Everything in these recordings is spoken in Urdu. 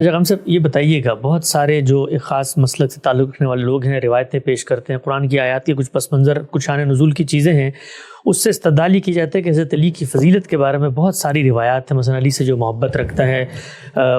اچھا ہم صاحب یہ بتائیے گا، بہت سارے جو ایک خاص مسلک سے تعلق رکھنے والے لوگ ہیں روایتیں پیش کرتے ہیں، قرآن کی آیات کے کچھ پس منظر، کچھ شان نزول کی چیزیں ہیں، اس سے استدلال کی جاتا ہے کہ حضرت علی کی فضیلت کے بارے میں بہت ساری روایات ہیں۔ مثلا علی سے جو محبت رکھتا ہے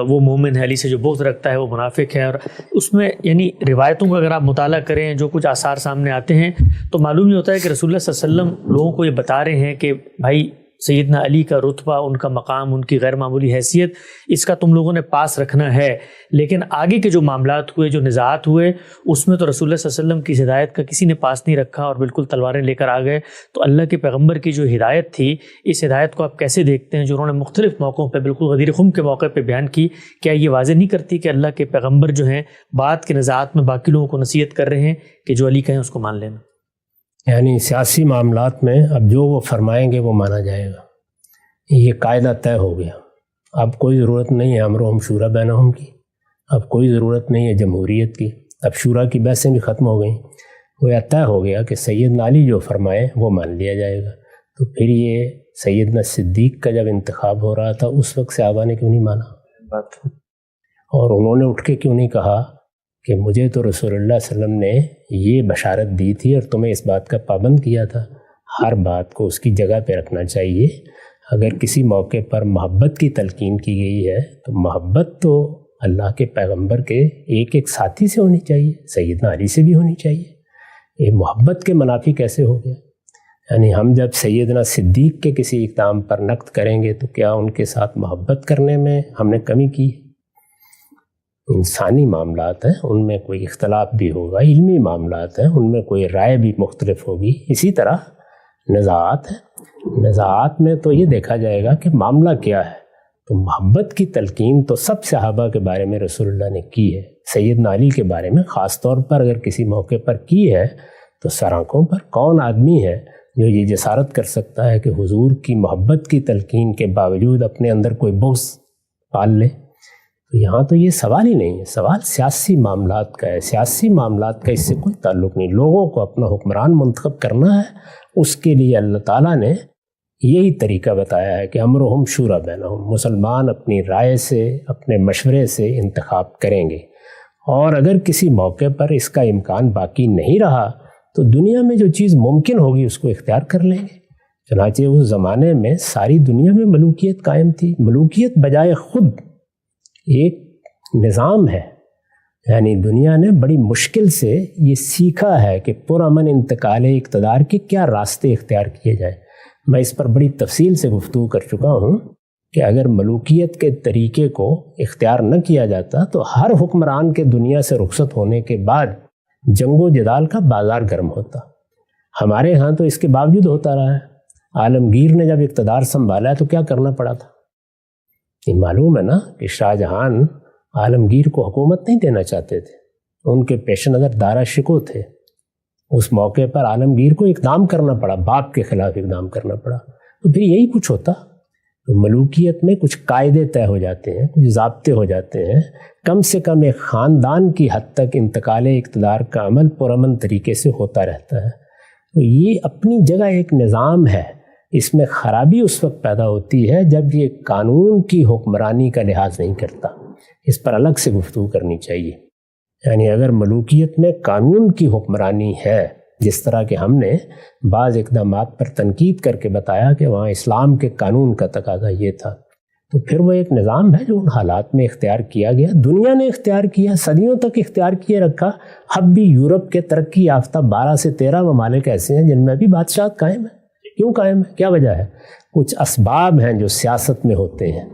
وہ مومن ہے، علی سے جو بغض رکھتا ہے وہ منافق ہے، اور اس میں یعنی روایتوں کا اگر آپ مطالعہ کریں، جو کچھ آثار سامنے آتے ہیں تو معلوم یہ ہوتا ہے کہ رسول اللہ صلی اللہ علیہ وسلم لوگوں کو یہ بتا رہے ہیں کہ بھائی سیدنا علی کا رتبہ، ان کا مقام، ان کی غیر معمولی حیثیت، اس کا تم لوگوں نے پاس رکھنا ہے۔ لیکن آگے کے جو معاملات ہوئے، جو نزاعات ہوئے، اس میں تو رسول اللہ صلی اللہ علیہ وسلم کی ہدایت کا کسی نے پاس نہیں رکھا اور بالکل تلواریں لے کر آ گئے۔ تو اللہ کے پیغمبر کی جو ہدایت تھی، اس ہدایت کو آپ کیسے دیکھتے ہیں جو انہوں نے مختلف موقعوں پہ بالکل غدیر خم کے موقع پہ بیان کی؟ کیا یہ واضح نہیں کرتی کہ اللہ کے پیغمبر جو ہیں بعد کے نزاعات میں باقی لوگوں کو نصیحت کر رہے ہیں کہ جو علی کہیں اس کو مان لینا؟ یعنی سیاسی معاملات میں اب جو وہ فرمائیں گے وہ مانا جائے گا، یہ قاعدہ طے ہو گیا۔ اب کوئی ضرورت نہیں ہے امر و ہم شورا بینہم کی، اب کوئی ضرورت نہیں ہے جمہوریت کی، اب شورا کی بحثیں بھی ختم ہو گئیں۔ وہ طے ہو گیا کہ سیدنا علی جو فرمائے وہ مان لیا جائے گا۔ تو پھر یہ سیدنا صدیق کا جب انتخاب ہو رہا تھا اس وقت صحابہ نے کیوں نہیں مانا بات، اور انہوں نے اٹھ کے کیوں نہیں کہا کہ مجھے تو رسول اللہ صلی اللہ علیہ وسلم نے یہ بشارت دی تھی اور تمہیں اس بات کا پابند کیا تھا۔ ہر بات کو اس کی جگہ پہ رکھنا چاہیے۔ اگر کسی موقع پر محبت کی تلقین کی گئی ہے تو محبت تو اللہ کے پیغمبر کے ایک ایک ساتھی سے ہونی چاہیے، سیدنا علی سے بھی ہونی چاہیے۔ یہ محبت کے منافی کیسے ہو گیا؟ یعنی ہم جب سیدنا صدیق کے کسی اقدام پر نقد کریں گے تو کیا ان کے ساتھ محبت کرنے میں ہم نے کمی کی؟ انسانی معاملات ہیں، ان میں کوئی اختلاف بھی ہوگا، علمی معاملات ہیں، ان میں کوئی رائے بھی مختلف ہوگی۔ اسی طرح نزاعات ہیں، نزاعات میں تو یہ دیکھا جائے گا کہ معاملہ کیا ہے۔ تو محبت کی تلقین تو سب صحابہ کے بارے میں رسول اللہ نے کی ہے، سیدنا علی کے بارے میں خاص طور پر اگر کسی موقع پر کی ہے تو سر آنکھوں پر کون آدمی ہے جو یہ جسارت کر سکتا ہے کہ حضور کی محبت کی تلقین کے باوجود اپنے اندر کوئی بغض پال لے؟ تو یہاں تو یہ سوال ہی نہیں ہے، سوال سیاسی معاملات کا ہے۔ سیاسی معاملات کا اس سے کوئی تعلق نہیں۔ لوگوں کو اپنا حکمران منتخب کرنا ہے، اس کے لیے اللہ تعالیٰ نے یہی طریقہ بتایا ہے کہ امرہم شورا بینہم، مسلمان اپنی رائے سے، اپنے مشورے سے انتخاب کریں گے، اور اگر کسی موقع پر اس کا امکان باقی نہیں رہا تو دنیا میں جو چیز ممکن ہوگی اس کو اختیار کر لیں گے۔ چنانچہ اس زمانے میں ساری دنیا میں ملوکیت قائم تھی۔ ملوکیت بجائے خود ایک نظام ہے، یعنی دنیا نے بڑی مشکل سے یہ سیکھا ہے کہ پرامن انتقال اقتدار کے کیا راستے اختیار کیے جائیں۔ میں اس پر بڑی تفصیل سے گفتگو کر چکا ہوں کہ اگر ملوکیت کے طریقے کو اختیار نہ کیا جاتا تو ہر حکمران کے دنیا سے رخصت ہونے کے بعد جنگ و جدال کا بازار گرم ہوتا۔ ہمارے ہاں تو اس کے باوجود ہوتا رہا ہے۔ عالمگیر نے جب اقتدار سنبھالا ہے تو کیا کرنا پڑا تھا؟ یہ معلوم ہے نا کہ شاہ جہان عالمگیر کو حکومت نہیں دینا چاہتے تھے، ان کے پیش نظر دارا شکوہ تھے۔ اس موقع پر عالمگیر کو اقدام کرنا پڑا، باپ کے خلاف اقدام کرنا پڑا۔ تو پھر یہی کچھ ہوتا۔ تو ملوکیت میں کچھ قاعدے طے ہو جاتے ہیں، کچھ ضابطے ہو جاتے ہیں، کم سے کم ایک خاندان کی حد تک انتقال اقتدار کا عمل پرامن طریقے سے ہوتا رہتا ہے۔ تو یہ اپنی جگہ ایک نظام ہے۔ اس میں خرابی اس وقت پیدا ہوتی ہے جب یہ قانون کی حکمرانی کا لحاظ نہیں کرتا۔ اس پر الگ سے گفتگو کرنی چاہیے۔ یعنی اگر ملوکیت میں قانون کی حکمرانی ہے، جس طرح کہ ہم نے بعض اقدامات پر تنقید کر کے بتایا کہ وہاں اسلام کے قانون کا تقاضا یہ تھا، تو پھر وہ ایک نظام ہے جو ان حالات میں اختیار کیا گیا، دنیا نے اختیار کیا، صدیوں تک اختیار کیے رکھا۔ اب بھی یورپ کے ترقی یافتہ 12 سے 13 ممالک ایسے ہیں جن میں بھی بادشاہت قائم ہے۔ کیوں قائم ہے؟ کیا وجہ ہے؟ کچھ اسباب ہیں جو سیاست میں ہوتے ہیں۔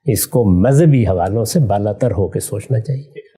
اس کو مذہبی حوالوں سے بالاتر ہو کے سوچنا چاہیے۔